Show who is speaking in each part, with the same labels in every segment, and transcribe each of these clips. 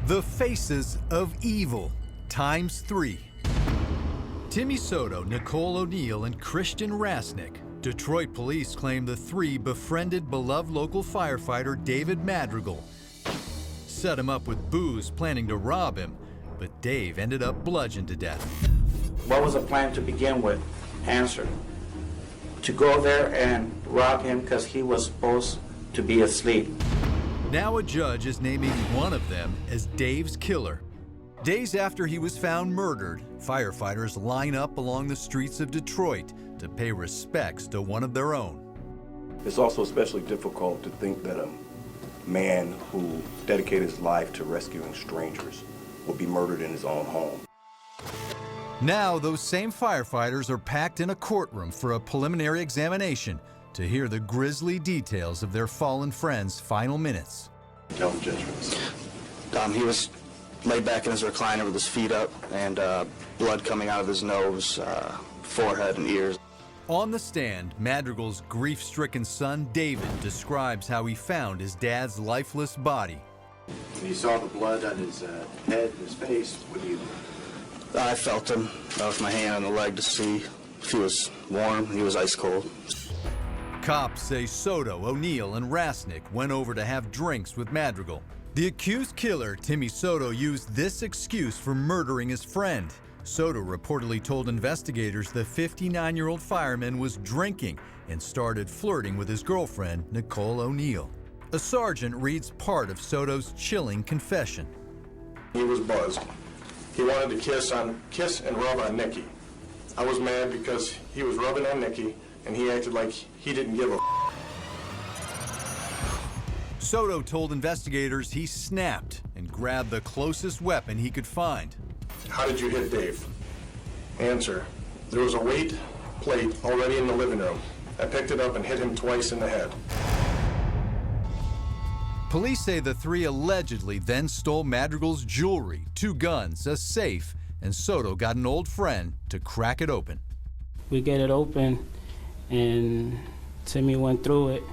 Speaker 1: The Faces of Evil, ×3. Timmy Soto, Nicole O'Neill, and Christian Rasnick. Detroit police claim the three befriended beloved local firefighter David Madrigal. Set him up with booze, planning to rob him, but Dave ended up bludgeoned to death.
Speaker 2: What was the plan to begin with? Answer. To go there and rob him because he was supposed to be asleep.
Speaker 1: Now a judge is naming one of them as Dave's killer. Days after he was found murdered, firefighters line up along the streets of Detroit to pay respects to one of their own.
Speaker 3: It's also especially difficult to think that a man who dedicated his life to rescuing strangers would be murdered in his own home.
Speaker 1: Now those same firefighters are packed in a courtroom for a preliminary examination to hear the grisly details of their fallen friend's final minutes.
Speaker 3: No judgments.
Speaker 4: He was laid back in his recliner with his feet up and blood coming out of his nose, forehead, and ears.
Speaker 1: On the stand, Madrigal's grief-stricken son, David, describes how he found his dad's lifeless body.
Speaker 5: When you saw the blood on his head and his face, what do you...
Speaker 4: I felt him with my hand on the leg to see if he was warm. He was ice cold.
Speaker 1: Cops say Soto, O'Neill, and Rasnick went over to have drinks with Madrigal. The accused killer, Timmy Soto, used this excuse for murdering his friend. Soto reportedly told investigators the 59-year-old fireman was drinking and started flirting with his girlfriend, Nicole O'Neill. A sergeant reads part of Soto's chilling confession.
Speaker 6: He was buzzed. He wanted to kiss and rub on Nikki. I was mad because he was rubbing on Nikki and he acted like he didn't give a
Speaker 1: Soto told investigators he snapped and grabbed the closest weapon he could find.
Speaker 6: How did you hit Dave? Answer. There was a weight plate already in the living room. I picked it up and hit him twice in the head.
Speaker 1: Police say the three allegedly then stole Madrigal's jewelry, 2 guns, a safe, and Soto got an old friend to crack it open.
Speaker 7: We get it open, and Timmy went through it,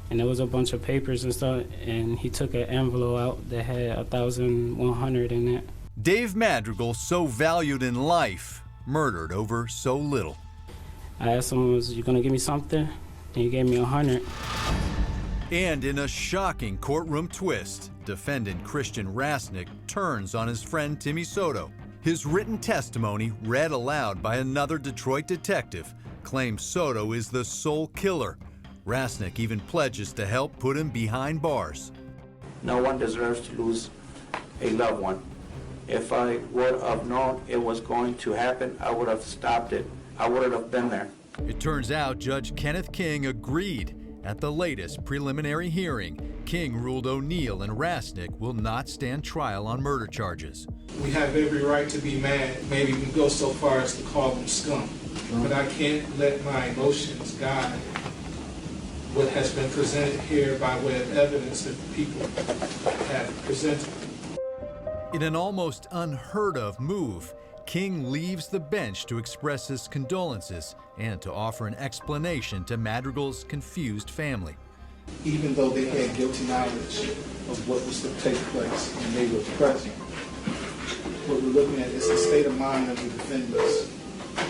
Speaker 7: and there was a bunch of papers and stuff, and he took an envelope out that had 1,100 in it.
Speaker 1: Dave Madrigal, so valued in life, murdered over so little.
Speaker 7: I asked him, "Was you gonna give me something?" And he gave me 100.
Speaker 1: And in a shocking courtroom twist, defendant Christian Rasnick turns on his friend Timmy Soto. His written testimony, read aloud by another Detroit detective, claims Soto is the sole killer. Rasnick even pledges to help put him behind bars.
Speaker 2: No one deserves to lose a loved one. If I would have known it was going to happen, I would have stopped it. I wouldn't have been there.
Speaker 1: It turns out Judge Kenneth King agreed. At the latest preliminary hearing, King ruled O'Neill and Rasnick will not stand trial on murder charges.
Speaker 8: We have every right to be mad, maybe even go so far as to call them scum. But I can't let my emotions guide what has been presented here by way of evidence that the people have presented.
Speaker 1: In an almost unheard of move, King leaves the bench to express his condolences and to offer an explanation to Madrigal's confused family.
Speaker 8: Even though they had guilty knowledge of what was to take place and they were present, what we're looking at is the state of mind of the defendants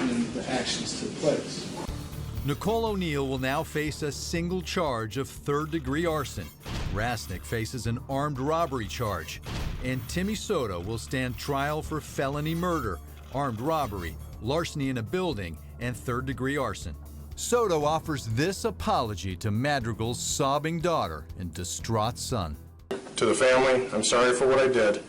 Speaker 8: when the actions took place.
Speaker 1: Nicole O'Neill will now face a single charge of third-degree arson. Rasnick faces an armed robbery charge. And Timmy Soto will stand trial for felony murder, armed robbery, larceny in a building, and third-degree arson. Soto offers this apology to Madrigal's sobbing daughter and distraught son.
Speaker 6: To the family, I'm sorry for what I did.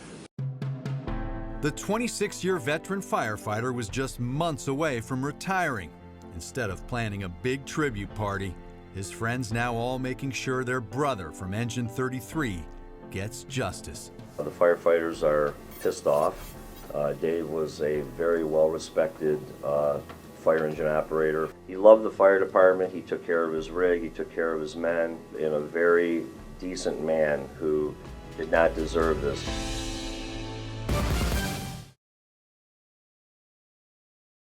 Speaker 1: The 26-year veteran firefighter was just months away from retiring. Instead of planning a big tribute party, his friends now all making sure their brother from Engine 33 gets justice.
Speaker 9: The firefighters are pissed off. Dave was a very well-respected fire engine operator. He loved the fire department. He took care of his rig. He took care of his men, and a very decent man who did not deserve this.